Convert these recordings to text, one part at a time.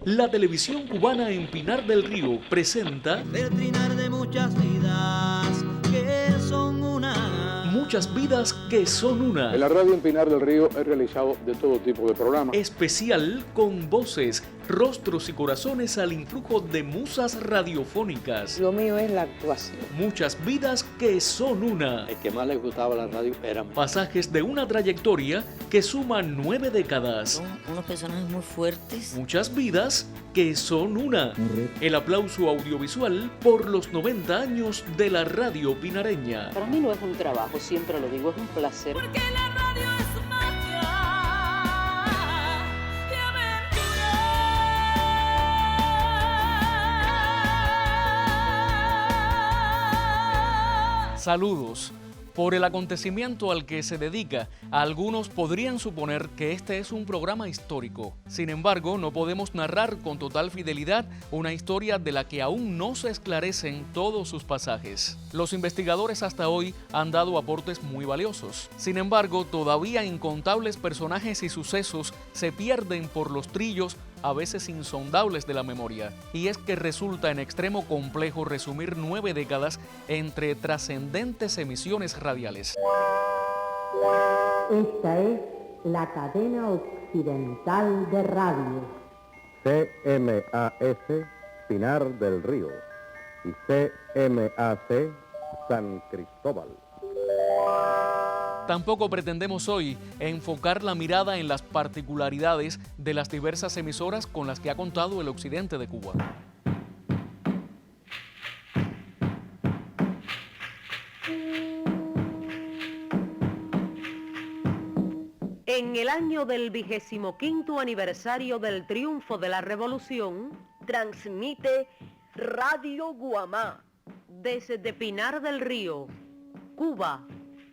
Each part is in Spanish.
La televisión cubana en Pinar del Río presenta El trinar de muchas vidas que son una. Muchas vidas que son una. En la radio en Pinar del Río he realizado de todo tipo de programas. Especial con voces, rostros y corazones al influjo de musas radiofónicas. Lo mío es la actuación. Muchas vidas que son una. El que más les gustaba la radio era... Pasajes de una trayectoria que suma 9 décadas. Son unos personajes muy fuertes. Muchas vidas que son una. El aplauso audiovisual por los 90 años de la radio pinareña. Para mí no es un trabajo, siempre lo digo, es un placer. Porque la radio es magia y aventura. Saludos. Por el acontecimiento al que se dedica, algunos podrían suponer que este es un programa histórico. Sin embargo, no podemos narrar con total fidelidad una historia de la que aún no se esclarecen todos sus pasajes. Los investigadores hasta hoy han dado aportes muy valiosos. Sin embargo, todavía incontables personajes y sucesos se pierden por los trillos a veces insondables de la memoria. Y es que resulta en extremo complejo resumir 9 décadas entre trascendentes emisiones radiales. Esta es la cadena occidental de radio. CMAS Pinar del Río y CMAC San Cristóbal. Tampoco pretendemos hoy enfocar la mirada en las particularidades de las diversas emisoras con las que ha contado el occidente de Cuba. En el año del 25º aniversario del triunfo de la Revolución, transmite Radio Guamá desde Pinar del Río, Cuba,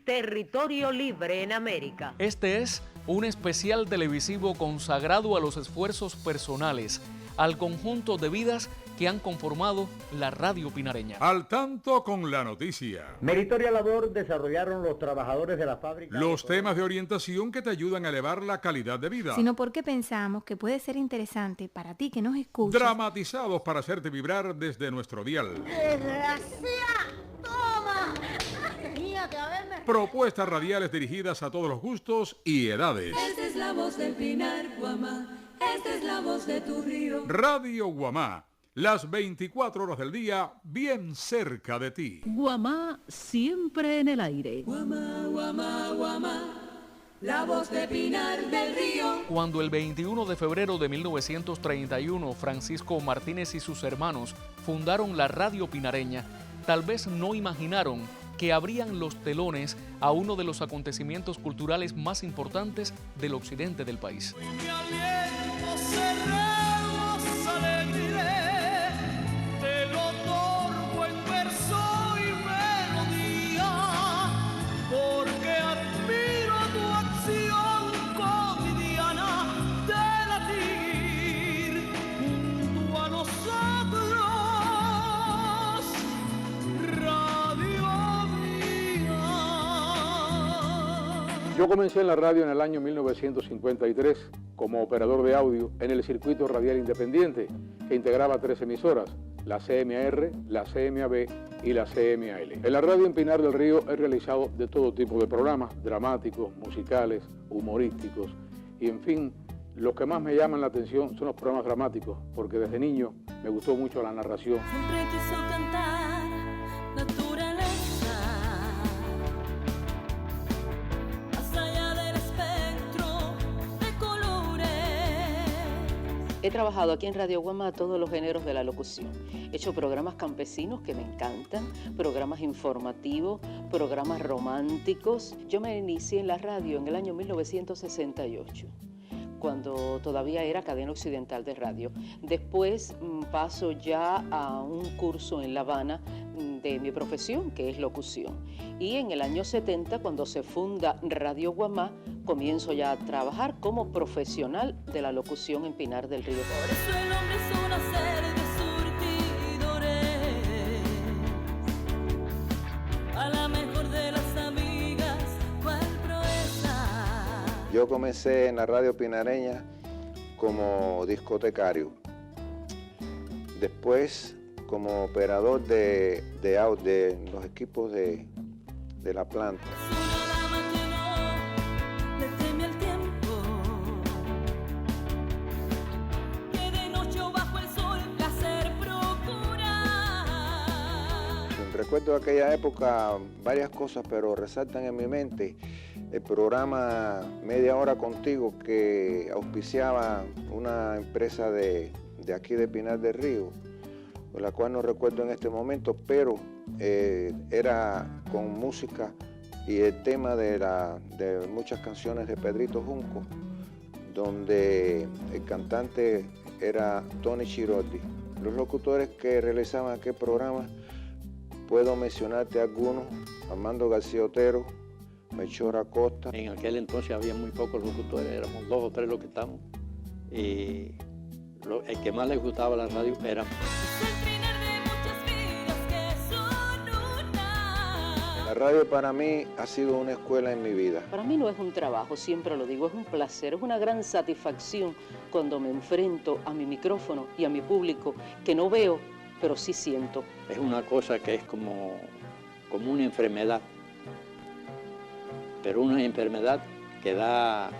territorio libre en América. Este es un especial televisivo consagrado a los esfuerzos personales, al conjunto de vidas que han conformado la radio pinareña. Al tanto con la noticia. Meritoria labor desarrollaron los trabajadores de la fábrica. Los temas de orientación que te ayudan a elevar la calidad de vida. Sino porque pensamos que puede ser interesante para ti que nos escuchas. Dramatizados para hacerte vibrar desde nuestro dial. ¡Desgracia! ¡Toma! Propuestas radiales dirigidas a todos los gustos y edades. Esta es la voz del Pinar, Guamá. Esta es la voz de tu río. Radio Guamá. Las 24 horas del día, bien cerca de ti. Guamá, siempre en el aire. Guamá, Guamá, Guamá, la voz de Pinar del Río. Cuando el 21 de febrero de 1931 Francisco Martínez y sus hermanos fundaron la radio pinareña, tal vez no imaginaron que abrían los telones a uno de los acontecimientos culturales más importantes del occidente del país. Porque admiro tu acción cotidiana de latir junto a nosotros, Radio Mía. Yo comencé en la radio en el año 1953 como operador de audio en el circuito radial independiente que integraba 3 emisoras, la CMAR, la CMAB y la CMAL. En la radio en Pinar del Río he realizado de todo tipo de programas, dramáticos, musicales, humorísticos y en fin, los que más me llaman la atención son los programas dramáticos, porque desde niño me gustó mucho la narración. Siempre quiso cantar naturaleza, más allá del espectro de colores. He trabajado aquí en Radio Guamá todos los géneros de la locución. He hecho programas campesinos que me encantan, programas informativos, programas románticos. Yo me inicié en la radio en el año 1968, cuando todavía era cadena occidental de radio. Después paso ya a un curso en La Habana de mi profesión, que es locución. Y en el año 70, cuando se funda Radio Guamá, comienzo ya a trabajar como profesional de la locución en Pinar del Río. Por eso el hombre es una serie de surtidores, a la mejor de las amigas, cual proeza. Yo comencé en la radio pinareña como discotecario después como operador de los equipos de la planta. Recuerdo de aquella época varias cosas, pero resaltan en mi mente el programa Media Hora Contigo que auspiciaba una empresa de aquí de Pinar del Río, la cual no recuerdo en este momento, pero era con música y el tema de muchas canciones de Pedrito Junco, donde el cantante era Tony Chiroldi. Los locutores que realizaban aquel programa, puedo mencionarte algunos: Armando García Otero, Melchor Acosta. En aquel entonces había muy pocos locutores, éramos 2 o 3 los que estábamos. Y el que más les gustaba la radio era... La radio para mí ha sido una escuela en mi vida. Para mí no es un trabajo, siempre lo digo, es un placer, es una gran satisfacción cuando me enfrento a mi micrófono y a mi público que no veo, pero sí siento. Es una cosa que es como una enfermedad, pero una enfermedad que da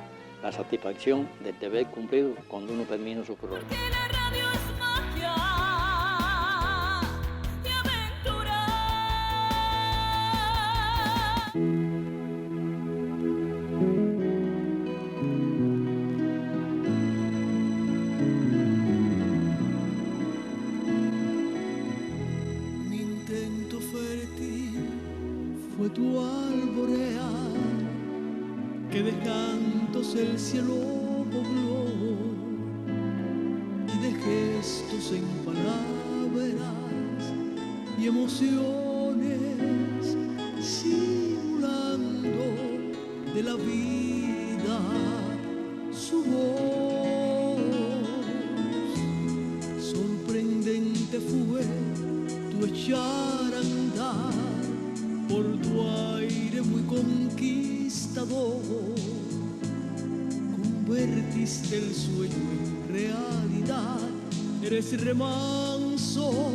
la satisfacción de deber cumplido cuando uno termina su programa. Fue tu alborear que de cantos el cielo pobló y de gestos en palabras y emociones simulando de la vida su voz. Sorprendente fue tu echar a andar por tu aire muy conquistador, convertiste el sueño en realidad. Eres remanso,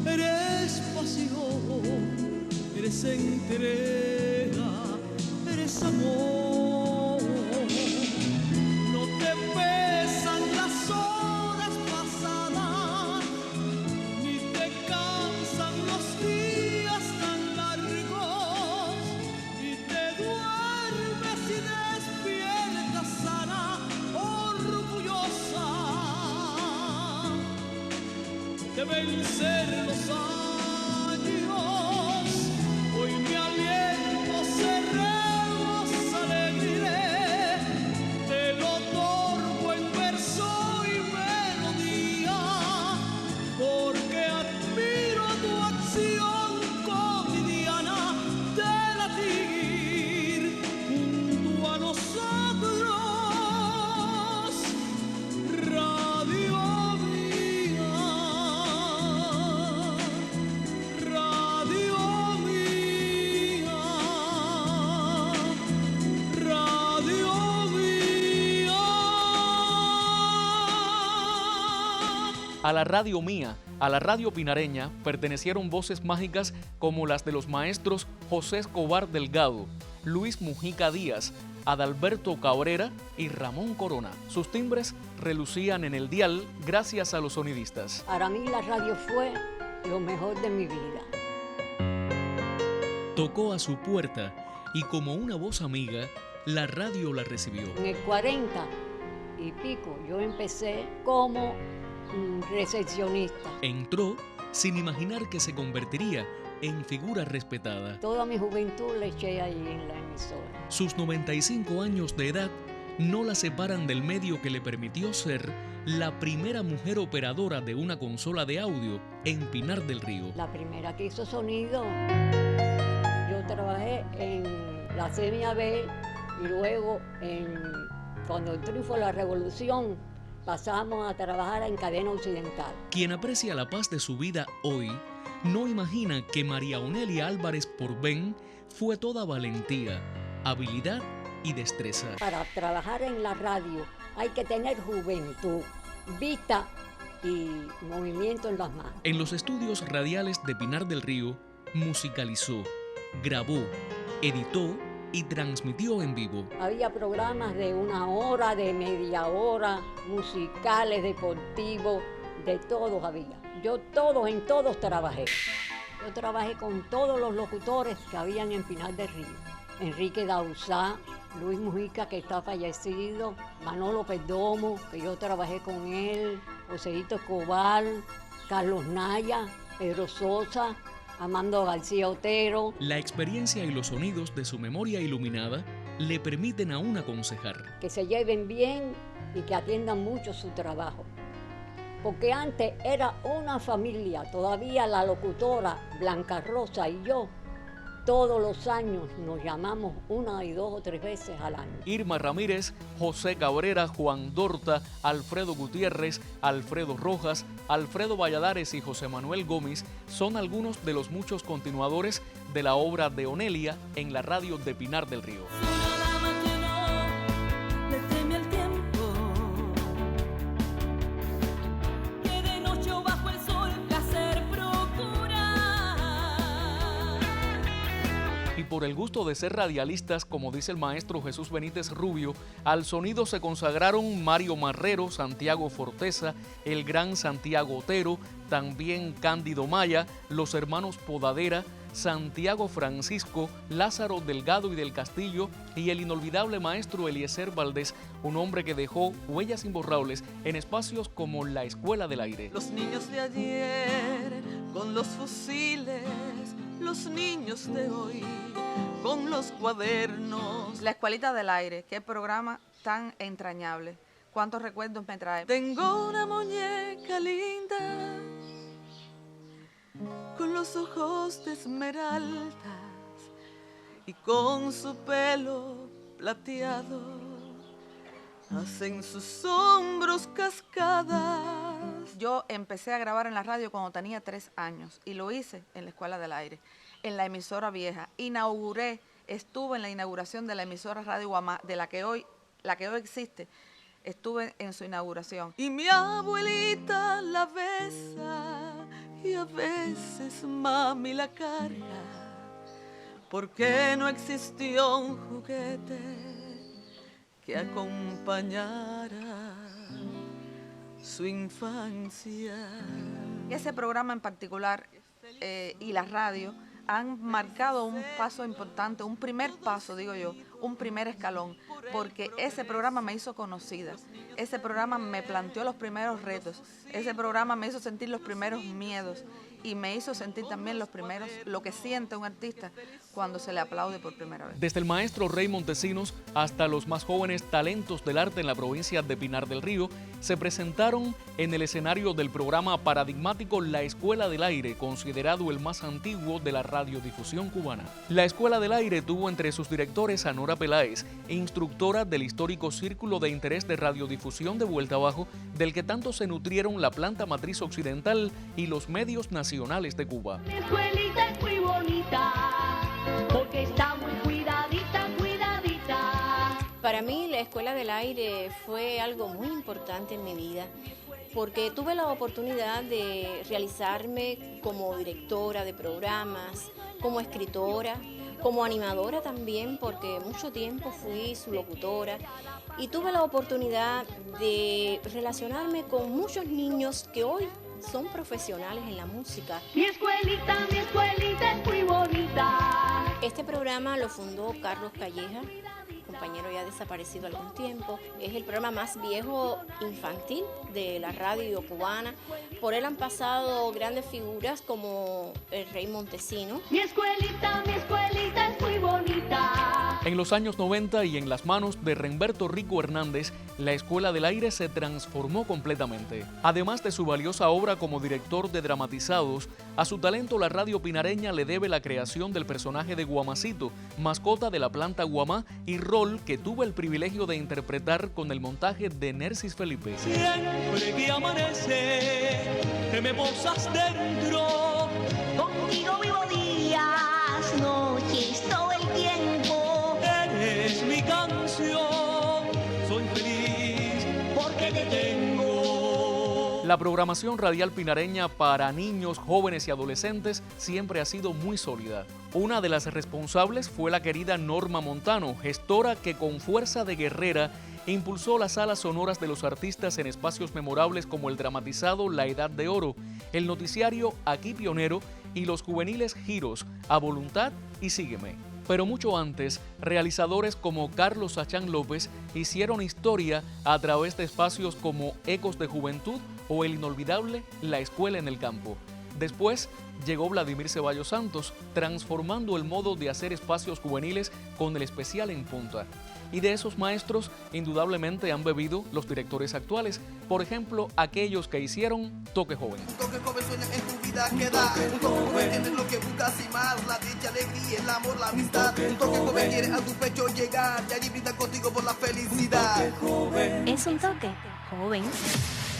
eres pasión, eres entrega, eres amor. No te pesan las horas pasadas, ni te cansan los días tan largos, y te duermes y despiertas sana, orgullosa de vencer los años. Hoy mi aliento se rebosa alegre, te lo otorgo en verso y melodía, porque admiro tu acción cotidiana de latir junto a nosotros, radio mía, radio mía, radio mía. A la radio mía, a la radio pinareña, pertenecieron voces mágicas como las de los maestros José Escobar Delgado, Luis Mujica Díaz, Adalberto Cabrera y Ramón Corona. Sus timbres relucían en el dial gracias a los sonidistas. Para mí la radio fue lo mejor de mi vida. Tocó a su puerta y como una voz amiga, la radio la recibió. En el 40 y pico yo empecé como recepcionista. Entró sin imaginar que se convertiría en figura respetada. Toda mi juventud le eché ahí en la emisora. Sus 95 años de edad no la separan del medio que le permitió ser la primera mujer operadora de una consola de audio en Pinar del Río. La primera que hizo sonido. Yo trabajé en la CMAB y luego cuando el triunfo de la revolución pasamos a trabajar en Cadena Occidental. Quien aprecia la paz de su vida hoy no imagina que María Onelia Álvarez Porben fue toda valentía, habilidad y destreza. Para trabajar en la radio hay que tener juventud, vista y movimiento en las manos. En los estudios radiales de Pinar del Río, musicalizó, grabó, editó y transmitió en vivo. Había programas de 1 hora, de media hora, musicales, deportivos, de todos había. Yo en todos trabajé. Yo trabajé con todos los locutores que habían en Pinar del Río. Enrique Dauzá, Luis Mujica, que está fallecido, Manolo Perdomo, que yo trabajé con él, Joséito Escobar, Carlos Naya, Pedro Sosa, Armando García Otero. La experiencia y los sonidos de su memoria iluminada le permiten aún aconsejar. Que se lleven bien y que atiendan mucho su trabajo. Porque antes era una familia, todavía la locutora Blanca Rosa y yo, todos los años nos llamamos 1 y 2 o 3 veces al año. Irma Ramírez, José Cabrera, Juan Dorta, Alfredo Gutiérrez, Alfredo Rojas, Alfredo Valladares y José Manuel Gómez son algunos de los muchos continuadores de la obra de Onelia en la radio de Pinar del Río. Por el gusto de ser radialistas, como dice el maestro Jesús Benítez Rubio, al sonido se consagraron Mario Marrero, Santiago Forteza, el gran Santiago Otero, también Cándido Maya, los hermanos Podadera, Santiago Francisco, Lázaro Delgado y del Castillo y el inolvidable maestro Eliezer Valdés, un hombre que dejó huellas imborrables en espacios como la Escuela del Aire. Los niños de ayer con los fusiles, los niños de hoy con los cuadernos. La Escuelita del Aire, qué programa tan entrañable. ¿Cuántos recuerdos me trae? Tengo una muñeca linda con los ojos de esmeraldas y con su pelo plateado hacen sus hombros cascadas. Yo empecé a grabar en la radio cuando tenía 3 años y lo hice en la Escuela del Aire, en la emisora vieja. Estuve en la inauguración de la emisora Radio Guamá, de la que hoy existe. Estuve en su inauguración. Y mi abuelita la besa y a veces mami la carga, porque no existió un juguete que acompañara su infancia. Ese programa en particular y la radio han marcado un paso importante, un primer paso, digo yo, un primer escalón, porque ese programa me hizo conocida, ese programa me planteó los primeros retos, ese programa me hizo sentir los primeros miedos y me hizo sentir también lo que siente un artista cuando se le aplaude por primera vez. Desde el maestro Rey Montesinos hasta los más jóvenes talentos del arte en la provincia de Pinar del Río se presentaron en el escenario del programa paradigmático La Escuela del Aire, considerado el más antiguo de la radiodifusión cubana. La Escuela del Aire tuvo entre sus directores a Nora Peláez, instructora del histórico Círculo de Interés de Radiodifusión de Vuelta Abajo, del que tanto se nutrieron la planta matriz occidental y los medios nacionales de Cuba. Mi escuelita es muy bonita, porque está muy cuidadita, cuidadita. Para mí la Escuela del Aire fue algo muy importante en mi vida, porque tuve la oportunidad de realizarme como directora de programas, como escritora, como animadora también, porque mucho tiempo fui su locutora, y tuve la oportunidad de relacionarme con muchos niños que hoy son profesionales en la música. Mi escuelita es muy bonita. Este programa lo fundó Carlos Calleja, compañero ya desaparecido algún tiempo. Es el programa más viejo infantil de la radio cubana. Por él han pasado grandes figuras como el Rey Montesinos. Mi escuelita es muy bonita. En los años 90 y en las manos de Renberto Rico Hernández, la Escuela del Aire se transformó completamente. Además de su valiosa obra como director de dramatizados, a su talento la radio pinareña le debe la creación del personaje de Guamacito, mascota de la planta Guamá, y rol que tuvo el privilegio de interpretar con el montaje de Nercis Felipe. Siempre que amanece, que me posas dentro, contigo vivo días, noches, todo el tiempo. Eres mi canción, soy feliz porque te tengo. La programación radial pinareña para niños, jóvenes y adolescentes siempre ha sido muy sólida. Una de las responsables fue la querida Norma Montano, gestora que con fuerza de guerrera impulsó las salas sonoras de los artistas en espacios memorables como el dramatizado La Edad de Oro, el noticiario Aquí Pionero y los juveniles giros A Voluntad y Sígueme. Pero mucho antes, realizadores como Carlos Sachán López hicieron historia a través de espacios como Ecos de Juventud o el inolvidable La Escuela en el Campo. Después llegó Vladimir Ceballos Santos, transformando el modo de hacer espacios juveniles con el especial en punta. Y de esos maestros, indudablemente han bebido los directores actuales, por ejemplo, aquellos que hicieron Toque Joven. Un toque joven sueña en tu vida que da. Un toque joven tienes lo que buscas y más. La dicha, alegría, el amor, la amistad. Un toque joven quiere a tu pecho llegar. Y allí brinda contigo por la felicidad. Es un toque joven.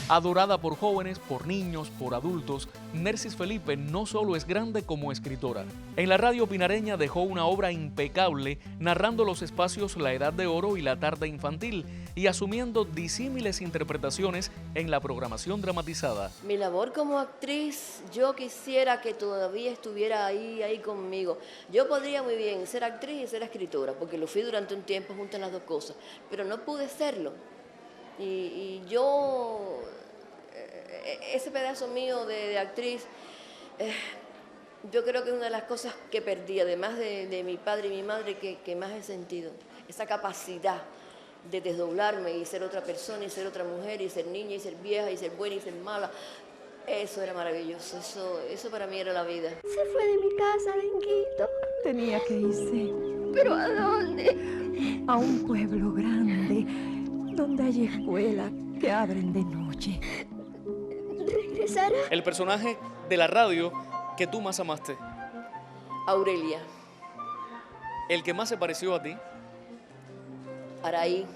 Adorada por jóvenes, por niños, por adultos, Nercis Felipe no solo es grande como escritora. En la radio pinareña dejó una obra impecable narrando los espacios La Edad de Oro y La Tarde Infantil y asumiendo disímiles interpretaciones en la programación dramatizada. Mi labor como actriz, yo quisiera que todavía estuviera ahí conmigo. Yo podría muy bien ser actriz y ser escritora, porque lo fui durante un tiempo, juntas las dos cosas, pero no pude serlo. Y yo, ese pedazo mío de actriz, yo creo que es una de las cosas que perdí, además de mi padre y mi madre, que más he sentido. Esa capacidad de desdoblarme y ser otra persona, y ser otra mujer, y ser niña, y ser vieja, y ser buena, y ser mala. Eso era maravilloso, eso para mí era la vida. Se fue de mi casa, Benguito. Tenía que irse. ¿Pero a dónde? A un pueblo grande, donde hay escuelas que abren de noche. ¿Regresará? El personaje de la radio que tú más amaste. Aurelia. El que más se pareció a ti. Araí.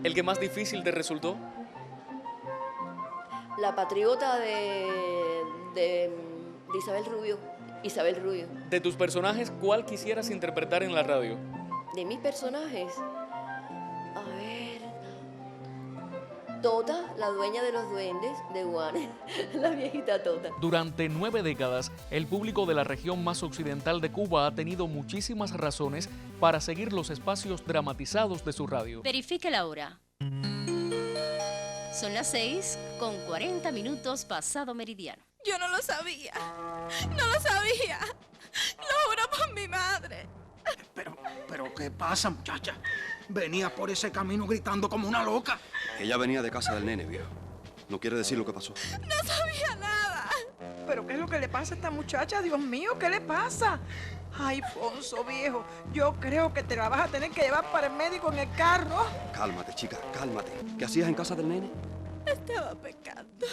El que más difícil te resultó. La patriota de Isabel Rubio. De tus personajes, ¿cuál quisieras interpretar en la radio? De mis personajes, a ver, Tota, la dueña de los duendes de Guane, la viejita Tota. Durante 9 décadas, el público de la región más occidental de Cuba ha tenido muchísimas razones para seguir los espacios dramatizados de su radio. Verifique la hora. Son las 6:40 pasado meridiano. Yo no lo sabía. No lo sabía. Lo juro por mi madre. Pero ¿qué pasa, muchacha? Venía por ese camino gritando como una loca. Ella venía de casa del nene, viejo. No quiere decir lo que pasó. No sabía nada. ¿Pero qué es lo que le pasa a esta muchacha? Dios mío, ¿qué le pasa? Ay, Fonso, viejo, yo creo que te la vas a tener que llevar para el médico en el carro. Cálmate, chica, cálmate. ¿Qué hacías en casa del nene? Estaba pecando.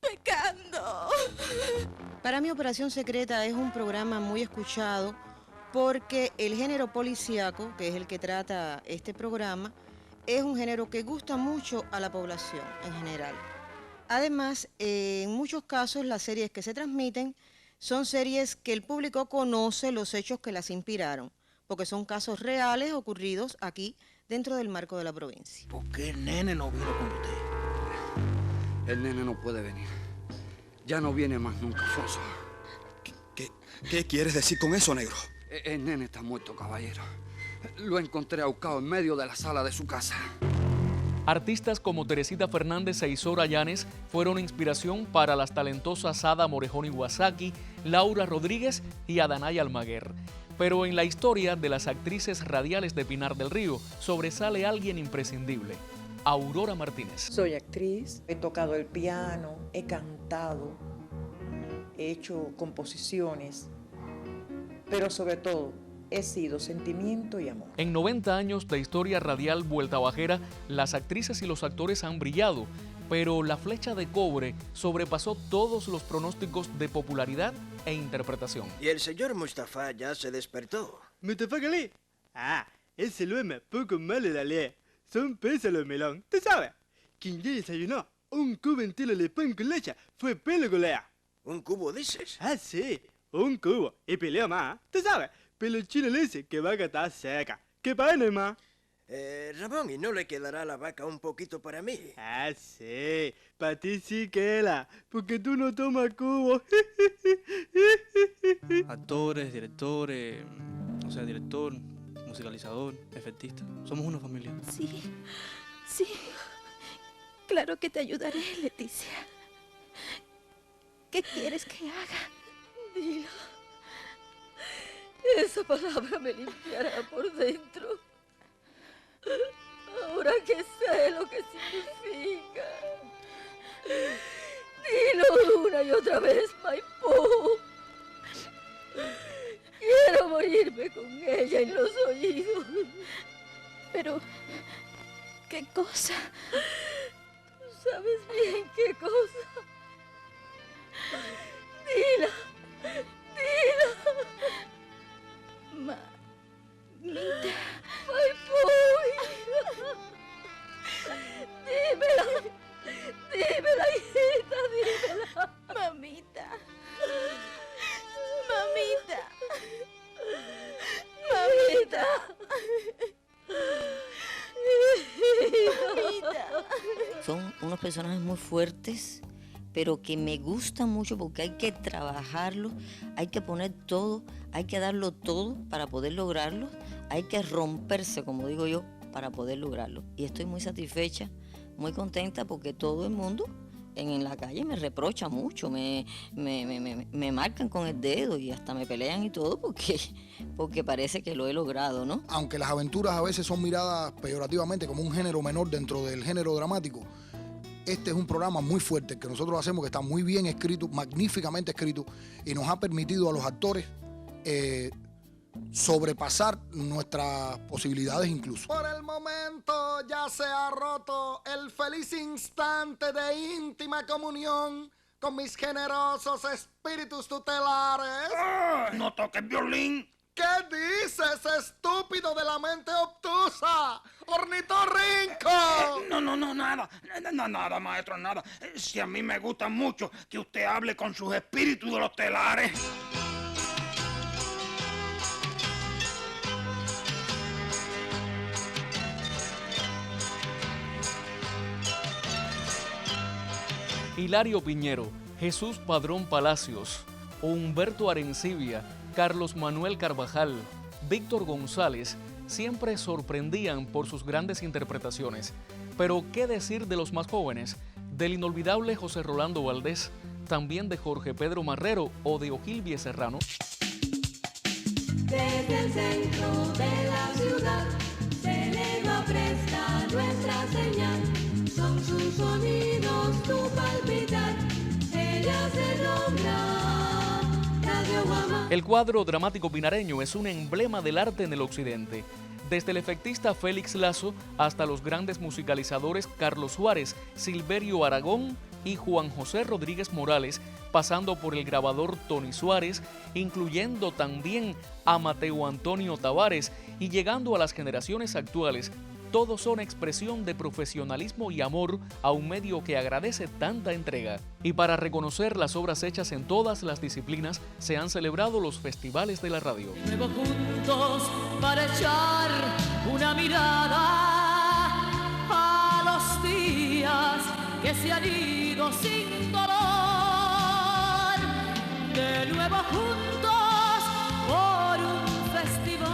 Pecando. Para mí, Operación Secreta es un programa muy escuchado porque el género policíaco, que es el que trata este programa, es un género que gusta mucho a la población en general. Además, en muchos casos las series que se transmiten son series que el público conoce los hechos que las inspiraron, porque son casos reales ocurridos aquí dentro del marco de la provincia. ¿Por qué el nene no vino con usted? El nene no puede venir. Ya no viene más nunca, Fonso. ¿Qué quieres decir con eso, negro? El nene está muerto, caballero. Lo encontré ahorcado en medio de la sala de su casa. Artistas como Teresita Fernández e Isora Llanes fueron inspiración para las talentosas Ada Morejón Iwasaki, Laura Rodríguez y Adanay Almaguer. Pero en la historia de las actrices radiales de Pinar del Río sobresale alguien imprescindible, Aurora Martínez. Soy actriz, he tocado el piano, he cantado, he hecho composiciones, pero sobre todo he sido sentimiento y amor. En 90 años de historia radial vuelta bajera, las actrices y los actores han brillado, pero la flecha de cobre sobrepasó todos los pronósticos de popularidad e interpretación. Y el señor Mustafa ya se despertó. ¿Mustafa Galí? Ah, ese lo es poco malo de leer. Son pesos los melón, ¿tú sabes? Quien ya desayunó un cubo entero de pan con leche fue Pelo Golea. ¿Un cubo dices? Ah, sí, un cubo. Y peleo más, ¿tú sabes? Pero el chino le dice que va a estar seca. ¿Qué pasa, más? Ramón, ¿y no le quedará la vaca un poquito para mí? Ah, sí. Para ti sí queda, porque tú no tomas cubo. Actores, directores, o sea, director, musicalizador, efectista. Somos una familia. Sí, sí. Claro que te ayudaré, Leticia. ¿Qué quieres que haga? Dilo. Esa palabra me limpiará por dentro. Ahora que sé lo que significa. Dilo una y otra vez, Maipú. Quiero morirme con ella en los oídos. Pero, ¿qué cosa? Tú sabes bien qué cosa. Dila. Mamita. Maipú. Dímela, hijita, dímela. Mamita. Son unos personajes muy fuertes, pero que me gustan mucho porque hay que trabajarlo, hay que poner todo, hay que darlo todo para poder lograrlo, hay que romperse, como digo yo, para poder lograrlo. Y estoy muy satisfecha, muy contenta porque todo el mundo en la calle me reprocha mucho, me marcan con el dedo y hasta me pelean y todo porque parece que lo he logrado, ¿no? Aunque las aventuras a veces son miradas peyorativamente como un género menor dentro del género dramático, este es un programa muy fuerte que nosotros hacemos, que está muy bien escrito, magníficamente escrito, y nos ha permitido a los actores sobrepasar nuestras posibilidades incluso. Por el momento ya se ha roto el feliz instante de íntima comunión con mis generosos espíritus tutelares. ¡No toques violín! ¿Qué dices, estúpido de la mente obtusa? ¡Ornitorrinco! Nada, maestro, nada. Si a mí me gusta mucho que usted hable con sus espíritus de los telares. Hilario Piñero, Jesús Padrón Palacios, Humberto Arencibia, Carlos Manuel Carvajal, Víctor González, siempre sorprendían por sus grandes interpretaciones. Pero, ¿qué decir de los más jóvenes? Del inolvidable José Rolando Valdés, también de Jorge Pedro Marrero o de Ojilvie Serrano. Desde el centro de la ciudad se eleva presta nuestra señal. Son sus sonidos tu palpitar, ella se nombra Radio Guama. El cuadro dramático pinareño es un emblema del arte en el occidente. Desde el efectista Félix Lazo hasta los grandes musicalizadores Carlos Suárez, Silverio Aragón y Juan José Rodríguez Morales, pasando por el grabador Tony Suárez, incluyendo también a Mateo Antonio Tavares y llegando a las generaciones actuales, todos son expresión de profesionalismo y amor a un medio que agradece tanta entrega. Y para reconocer las obras hechas en todas las disciplinas, se han celebrado los festivales de la radio. Luego juntos para echar una mirada a los días que se han ido sin dolor. De nuevo juntos por un festival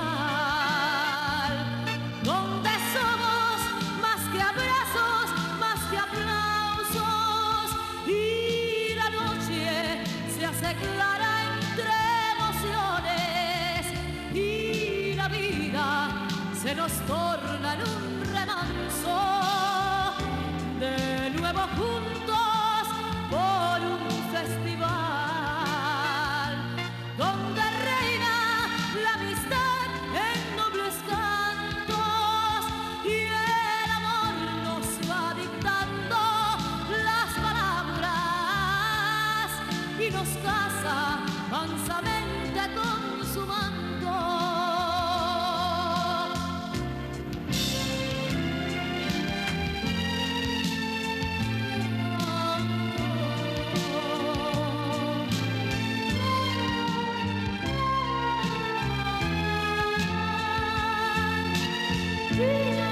donde somos más que abrazos, más que aplausos, y la noche se hace clara entre emociones y la vida se nos torna en un remanso. De nuevo juntos por un festival donde reina la amistad en nobles cantos y el amor nos va dictando las palabras y nos casa mansamente consumando. Yeah.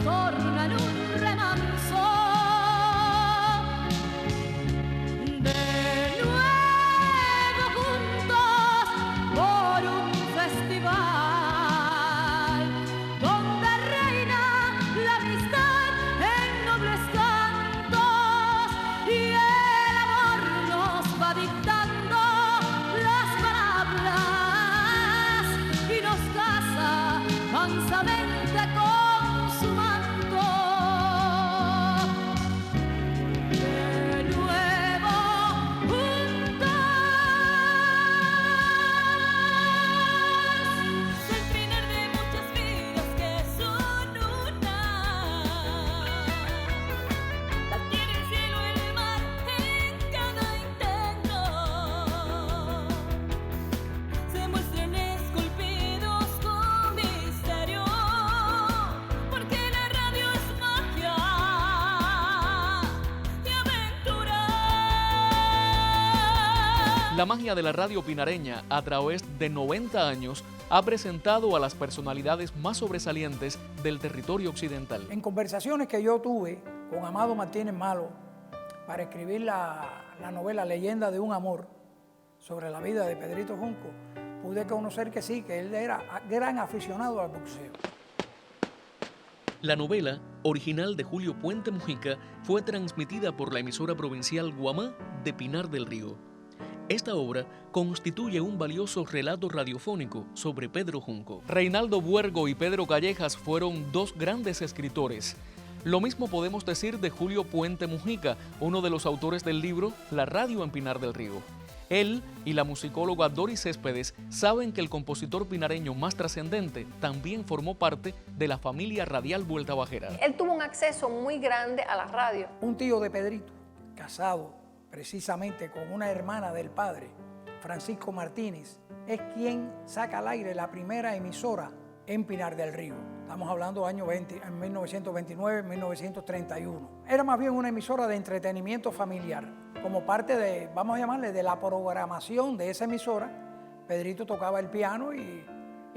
torna en un remanso. De nuevo juntos por un festival donde reina la amistad en nobles cantos y el amor nos va dictando las palabras y nos casa mansamente con su manto. De nuevo juntos, el trinar de muchas vidas que son una. La tierra, el cielo, el mar en cada intento se muestran esculpidos con misterio, porque la radio es magia y aventura. La magia de la radio pinareña, a través de 90 años, ha presentado a las personalidades más sobresalientes del territorio occidental. En conversaciones que yo tuve con Amado Martínez Malo para escribir la novela Leyenda de un amor sobre la vida de Pedrito Junco, pude conocer que sí, que él era gran aficionado al boxeo. La novela, original de Julio Puente Mujica, fue transmitida por la emisora provincial Guamá de Pinar del Río. Esta obra constituye un valioso relato radiofónico sobre Pedro Junco. Reinaldo Buergo y Pedro Callejas fueron dos grandes escritores. Lo mismo podemos decir de Julio Puente Mujica, uno de los autores del libro La radio en Pinar del Río. Él y la musicóloga Doris Céspedes saben que el compositor pinareño más trascendente también formó parte de la familia radial Vuelta Bajera. Él tuvo un acceso muy grande a la radio. Un tío de Pedrito, casado precisamente con una hermana del padre, Francisco Martínez, es quien saca al aire la primera emisora en Pinar del Río. Estamos hablando año 20, en 1929, 1931. Era más bien una emisora de entretenimiento familiar. Como parte de, vamos a llamarle, de la programación de esa emisora, Pedrito tocaba el piano y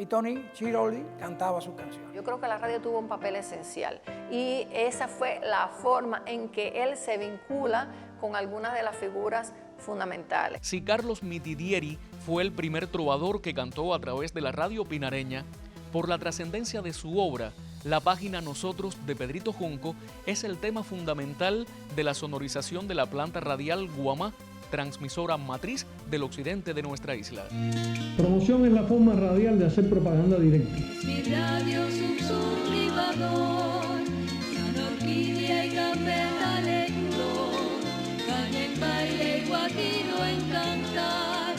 Tony Chiroli cantaba sus canciones. Yo creo que la radio tuvo un papel esencial y esa fue la forma en que él se vincula con algunas de las figuras fundamentales. Si Carlos Mitidieri fue el primer trovador que cantó a través de la radio pinareña, por la trascendencia de su obra, la página Nosotros de Pedrito Junco es el tema fundamental de la sonorización de la planta radial Guamá, transmisora matriz del occidente de nuestra isla. Promoción es la forma radial de hacer propaganda directa. Mi radio es un sublivador, sana orquídea y café talecto, caña en baile y guajiro en cantar,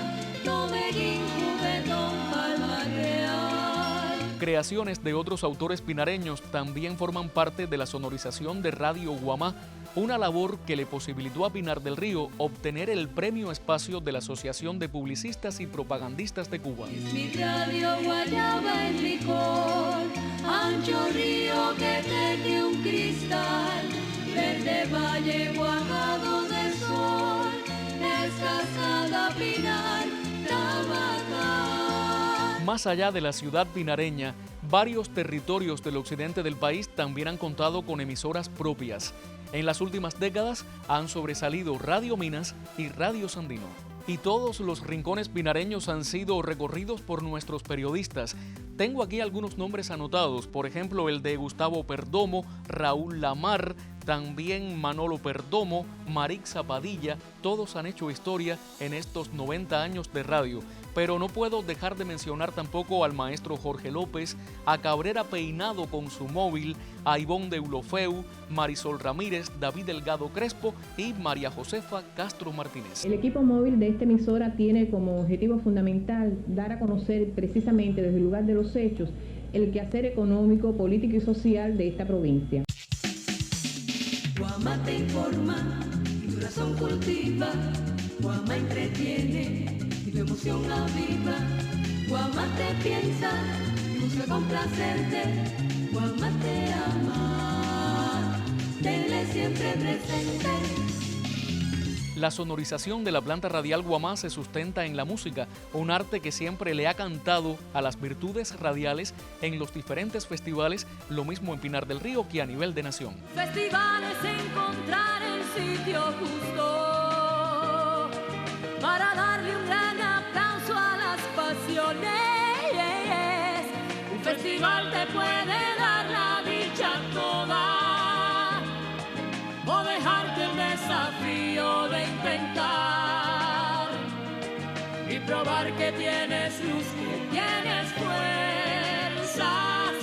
tobeguín, juguetón, palma real. Creaciones de otros autores pinareños también forman parte de la sonorización de Radio Guamá, una labor que le posibilitó a Pinar del Río obtener el premio espacio de la Asociación de Publicistas y Propagandistas de Cuba. Mi radio guayaba en licor, ancho río que teje un cristal, verde valle guajado de sol, es cascada Pinar, trabajar. Más allá de la ciudad pinareña, varios territorios del occidente del país también han contado con emisoras propias. En las últimas décadas han sobresalido Radio Minas y Radio Sandino. Y todos los rincones pinareños han sido recorridos por nuestros periodistas. Tengo aquí algunos nombres anotados, por ejemplo el de Gustavo Perdomo, Raúl Lamar, también Manolo Perdomo, Marixa Padilla, todos han hecho historia en estos 90 años de radio. Pero no puedo dejar de mencionar tampoco al maestro Jorge López, a Cabrera Peinado con su móvil, a Ivonne de Eulofeu, Marisol Ramírez, David Delgado Crespo y María Josefa Castro Martínez. El equipo móvil de esta emisora tiene como objetivo fundamental dar a conocer precisamente desde el lugar de los hechos el quehacer económico, político y social de esta provincia. Guamá te informa, tu corazón cultiva, Guamá entretiene y tu emoción aviva. Guamá te piensa y busca complacerte, Guamá te ama, tenle siempre presente. La sonorización de la planta radial Guamá se sustenta en la música, un arte que siempre le ha cantado a las virtudes radiales en los diferentes festivales, lo mismo en Pinar del Río que a nivel de nación. Festivales, encontrar el sitio justo para darle un gran aplauso a las pasiones. Un festival te puede dar la dicha toda o dejarte el desafío de intentar y probar que tienes luz, que tienes fuerzas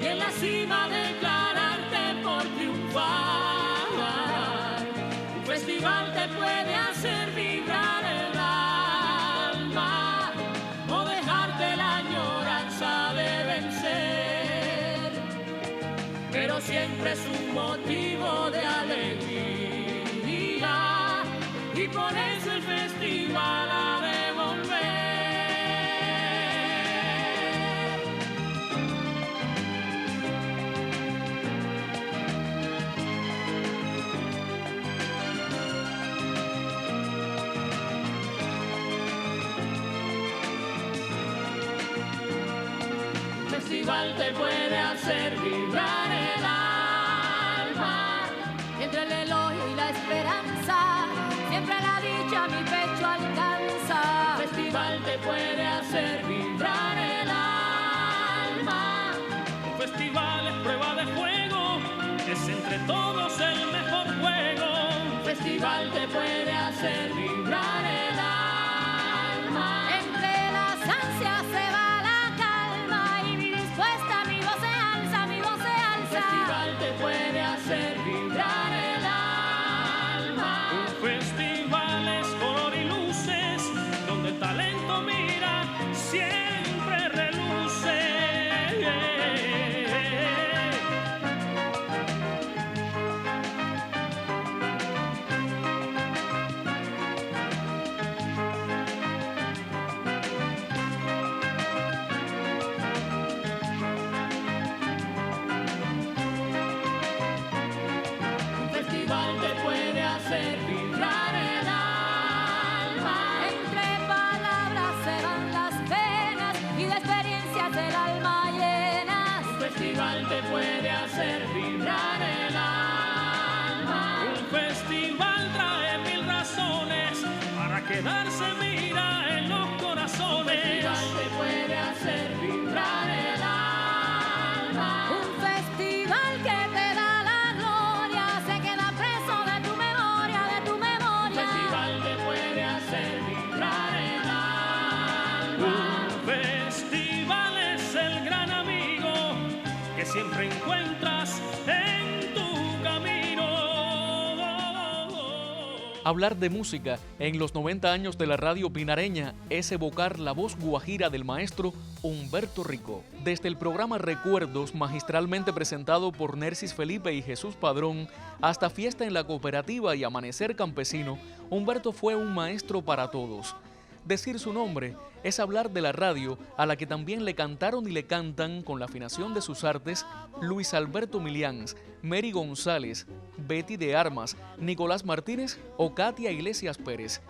y en la cima declararte por triunfar. Un festival te puede hacer vibrar el alma o dejarte la añoranza de vencer, pero siempre es un motivo de alegría y por eso el festival ha de volver. Un festival te puede hacer vibrar el alma entre el elogio y la esperanza. Siempre la dicha mi pecho alcanza. Un festival te puede hacer vibrar el alma. Un festival es prueba de fuego, es entre todos el mejor juego. Un festival te puede hacer vibrar el alma. Entre las ansias se va la calma y mi dispuesta mi voz se alza, mi voz se alza. Un festival te puede hacer vibrar el alma. Un festival es color y luces, donde el talento mira, siempre reluce. Un festival te puede hacer vibrar el alma. Entre palabras se van las penas y de experiencias el alma llenas. Un festival te puede hacer vibrar el alma. Un festival trae mil razones para quedarse, mira, en los corazones. Un festival te puede hacer vibrar el alma. Un festival que te da la gloria, se queda preso de tu memoria, de tu memoria. Un festival te puede hacer vibrar el alma. Un festival es el gran amigo que siempre encuentras en tu camino. Hablar de música en los 90 años de la radio pinareña es evocar la voz guajira del maestro Humberto Rico. Desde el programa Recuerdos, magistralmente presentado por Nercis Felipe y Jesús Padrón, hasta Fiesta en la Cooperativa y Amanecer Campesino, Humberto fue un maestro para todos. Decir su nombre es hablar de la radio, a la que también le cantaron y le cantan con la afinación de sus artes Luis Alberto Milians, Mary González, Betty de Armas, Nicolás Martínez o Katia Iglesias Pérez.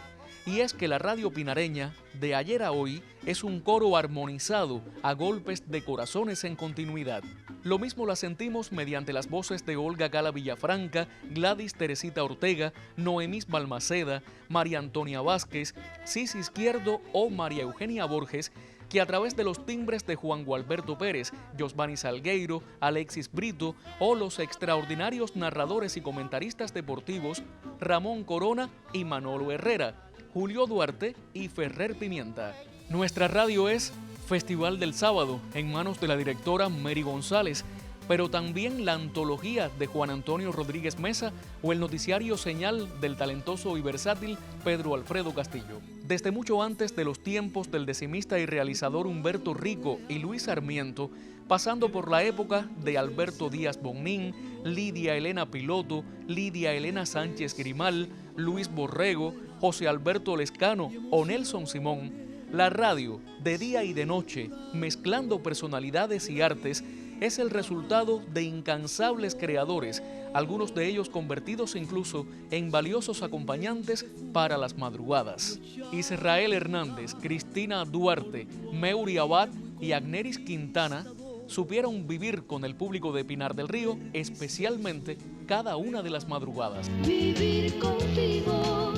Y es que la radio pinareña, de ayer a hoy, es un coro armonizado a golpes de corazones en continuidad. Lo mismo la sentimos mediante las voces de Olga Gala Villafranca, Gladys Teresita Ortega, Noemís Balmaceda, María Antonia Vázquez, Cis Izquierdo o María Eugenia Borges, que a través de los timbres de Juan Gualberto Pérez, Josvani Salgueiro, Alexis Brito o los extraordinarios narradores y comentaristas deportivos Ramón Corona y Manolo Herrera, Julio Duarte y Ferrer Pimienta. Nuestra radio es Festival del Sábado, en manos de la directora Mary González, pero también la antología de Juan Antonio Rodríguez Mesa o el noticiario Señal del talentoso y versátil Pedro Alfredo Castillo. Desde mucho antes de los tiempos del decimista y realizador Humberto Rico y Luis Sarmiento, pasando por la época de Alberto Díaz Bonnín, Lidia Elena Piloto, Lidia Elena Sánchez Grimal, Luis Borrego, José Alberto Lescano o Nelson Simón, la radio, de día y de noche, mezclando personalidades y artes, es el resultado de incansables creadores algunos de ellos convertidos incluso en valiosos acompañantes para las madrugadas. Israel Hernández, Cristina Duarte, Meuri Abad y Agneris Quintana supieron vivir con el público de Pinar del Río, especialmente cada una de las madrugadas. Vivir contigo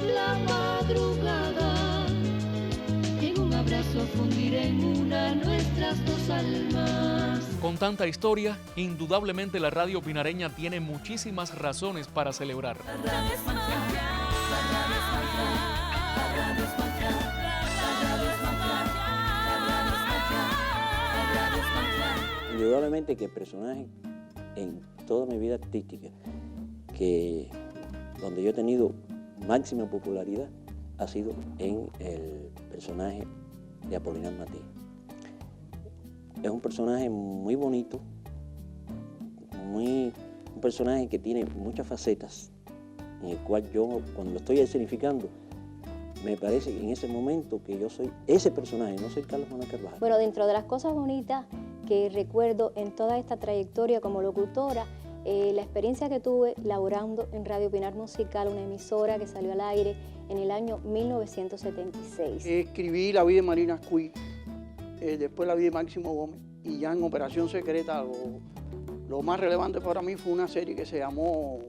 la madrugada, en un abrazo fundir en una nuestras dos almas. Con tanta historia, indudablemente la radio pinareña tiene muchísimas razones para celebrar. Indudablemente que el personaje en toda mi vida artística, que donde yo he tenido máxima popularidad, ha sido en el personaje de Apolinar Matías. Es un personaje muy bonito, un personaje que tiene muchas facetas, en el cual yo, cuando lo estoy escenificando, me parece en ese momento que yo soy ese personaje, no soy Carlos Manuel Carvajal. Bueno, dentro de las cosas bonitas que recuerdo en toda esta trayectoria como locutora, la experiencia que tuve laborando en Radio Pinar Musical, una emisora que salió al aire en el año 1976. Escribí La vida de Marina Cuy, después La vida de Máximo Gómez, y ya en Operación Secreta lo más relevante para mí fue una serie que se llamó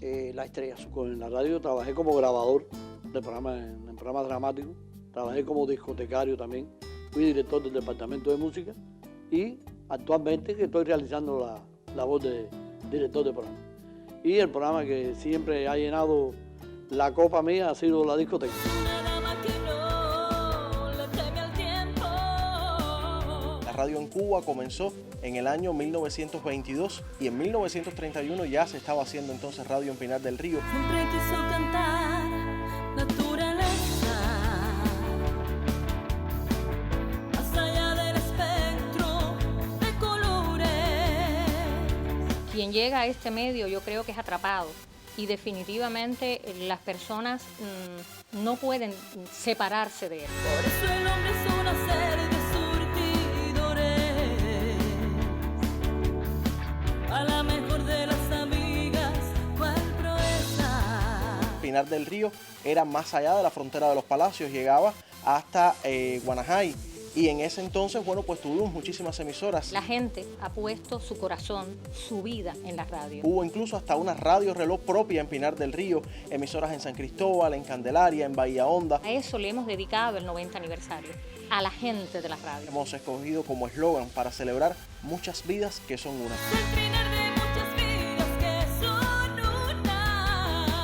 La Estrella Azul. Con la radio trabajé como grabador de programas dramáticos, trabajé como discotecario también, fui director del departamento de música y actualmente que estoy realizando la voz de director de programa. Y el programa que siempre ha llenado la copa mía ha sido la discoteca. La radio en Cuba comenzó en el año 1922 y en 1931 ya se estaba haciendo entonces radio en Pinar del Río. Siempre quiso cantar naturaleza, más allá del espectro de colores. Quien llega a este medio yo creo que es atrapado y definitivamente las personas no pueden separarse de él. Por eso el hombre es una serie de surtidores, a la mejor de las amigas, cual proeza. Pinar del Río era más allá de la frontera de los palacios, llegaba hasta Guanajay. Y en ese entonces, bueno, pues tuvimos muchísimas emisoras. La gente ha puesto su corazón, su vida en la radio. Hubo incluso hasta una radio reloj propia en Pinar del Río, emisoras en San Cristóbal, en Candelaria, en Bahía Honda. A eso le hemos dedicado el 90 aniversario, a la gente de la radio. Hemos escogido como eslogan para celebrar muchas vidas que son una.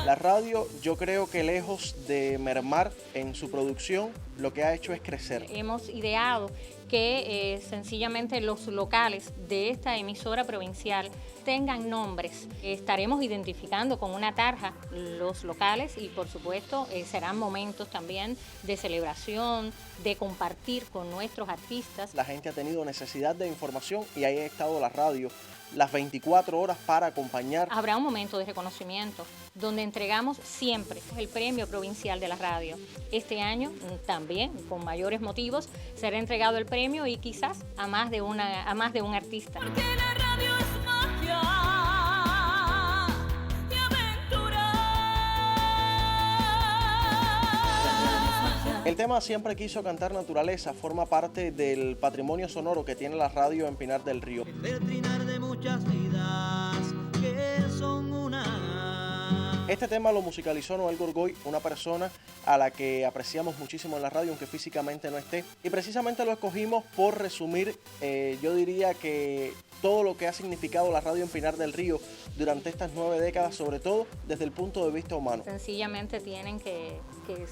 La radio, yo creo que lejos de mermar en su producción, lo que ha hecho es crecer. Hemos ideado que sencillamente los locales de esta emisora provincial tengan nombres. Estaremos identificando con una tarja los locales y por supuesto serán momentos también de celebración, de compartir con nuestros artistas. La gente ha tenido necesidad de información y ahí ha estado la radio las 24 horas para acompañar. Habrá un momento de reconocimiento donde entregamos siempre el Premio Provincial de la Radio. Este año también, con mayores motivos, será entregado el premio y quizás a más de un artista. Porque la radio es magia y aventura. El tema Siempre quiso cantar naturaleza forma parte del patrimonio sonoro que tiene la radio en Pinar del Río. El trinar de muchas vidas que son una. Este tema lo musicalizó Noel Gorgoy, una persona a la que apreciamos muchísimo en la radio, aunque físicamente no esté. Y precisamente lo escogimos por resumir, yo diría que todo lo que ha significado la radio en Pinar del Río durante estas 9 décadas, sobre todo desde el punto de vista humano. Sencillamente tienen que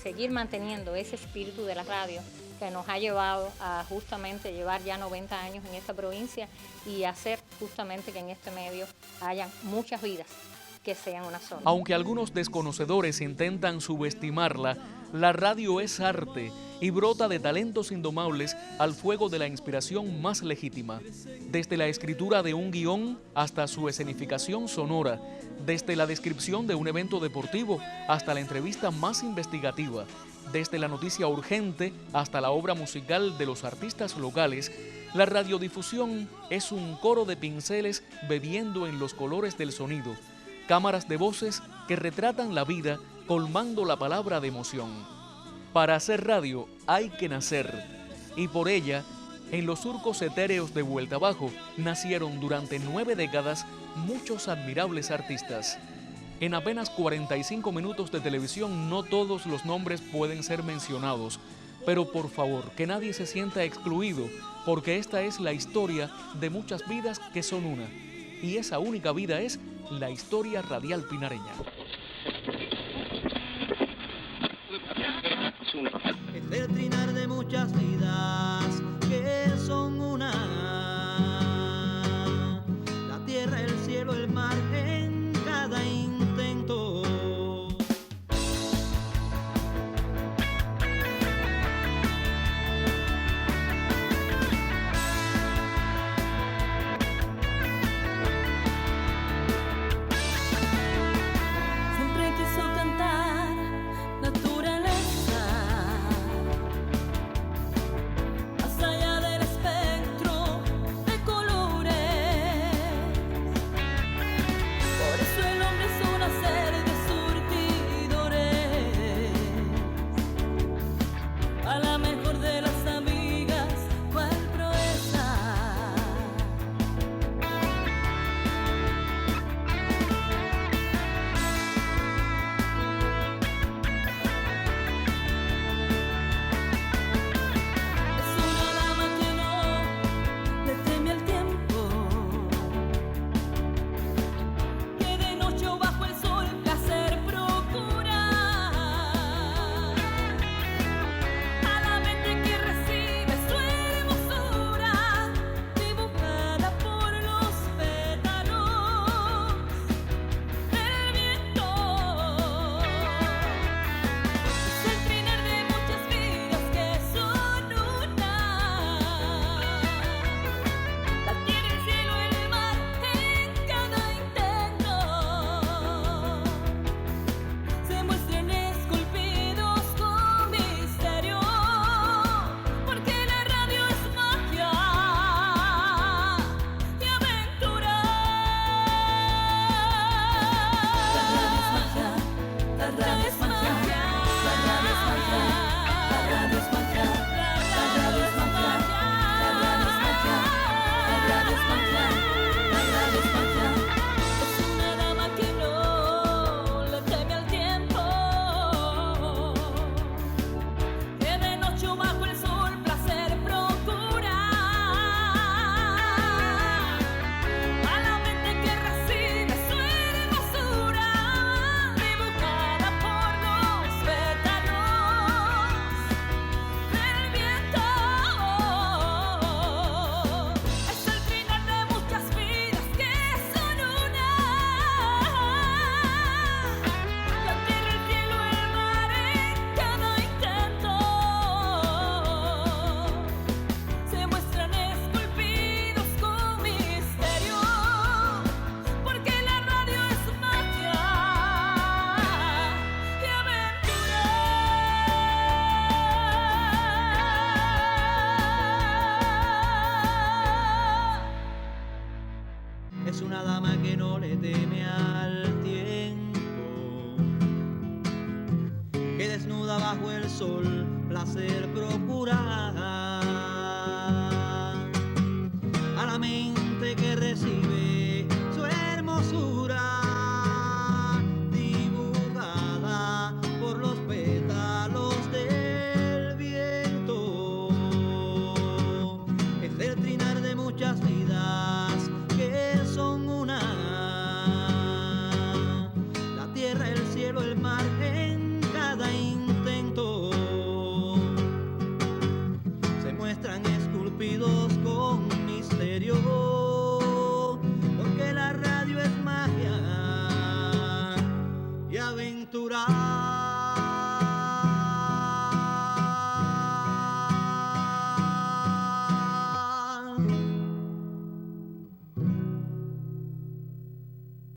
seguir manteniendo ese espíritu de la radio que nos ha llevado a justamente llevar ya 90 años en esta provincia y hacer justamente que en este medio hayan muchas vidas que sean una sola. Aunque algunos desconocedores intentan subestimarla, la radio es arte y brota de talentos indomables al fuego de la inspiración más legítima. Desde la escritura de un guión hasta su escenificación sonora, desde la descripción de un evento deportivo hasta la entrevista más investigativa, desde la noticia urgente hasta la obra musical de los artistas locales, La radiodifusión es un coro de pinceles bebiendo en los colores del sonido, cámaras de voces que retratan la vida colmando la palabra de emoción. Para hacer radio hay que nacer, y por ella, en los surcos etéreos de Vuelta Abajo, nacieron durante 9 décadas muchos admirables artistas. En apenas 45 minutos de televisión no todos los nombres pueden ser mencionados, pero por favor, que nadie se sienta excluido, porque esta es la historia de muchas vidas que son una, y esa única vida es la historia radial pinareña. Es el trinar de muchas vidas que son una. La tierra, el cielo, el mar en cada intento. Siempre quiso cantar naturaleza, más allá del espectro de colores. Por eso el hombre es una serie de surtidores. A la mejor de las amigas, cuál proeza. Es una dama que no le teme al tiempo, que de noche o bajo el sol placer procura. A la mente que recibe su hermosura, dibujada por los pétalos del viento. Es el trinar de muchas vidas que son una. La tierra, el cielo, el mar en cada intento se muestran esculpidos con misterio, porque la radio es magia y aventura. La radio es magia, la radio es magia, la radio es magia, la radio es magia, la radio es magia, la radio es magia, la radio es magia, la radio es magia. Es una dama que no le teme al tiempo, que de noche o bajo el sol placer procura. A la mente que recibe su hermosura, dibujada por los pétalos del viento. Es el trinar de muchas vidas que son una. La tierra, el cielo, el mar en cada intento se muestran esculpidos con misterio, porque la radio es magia y aventura. Es una dama que no le teme al tiempo, que desnuda bajo el sol placer procura.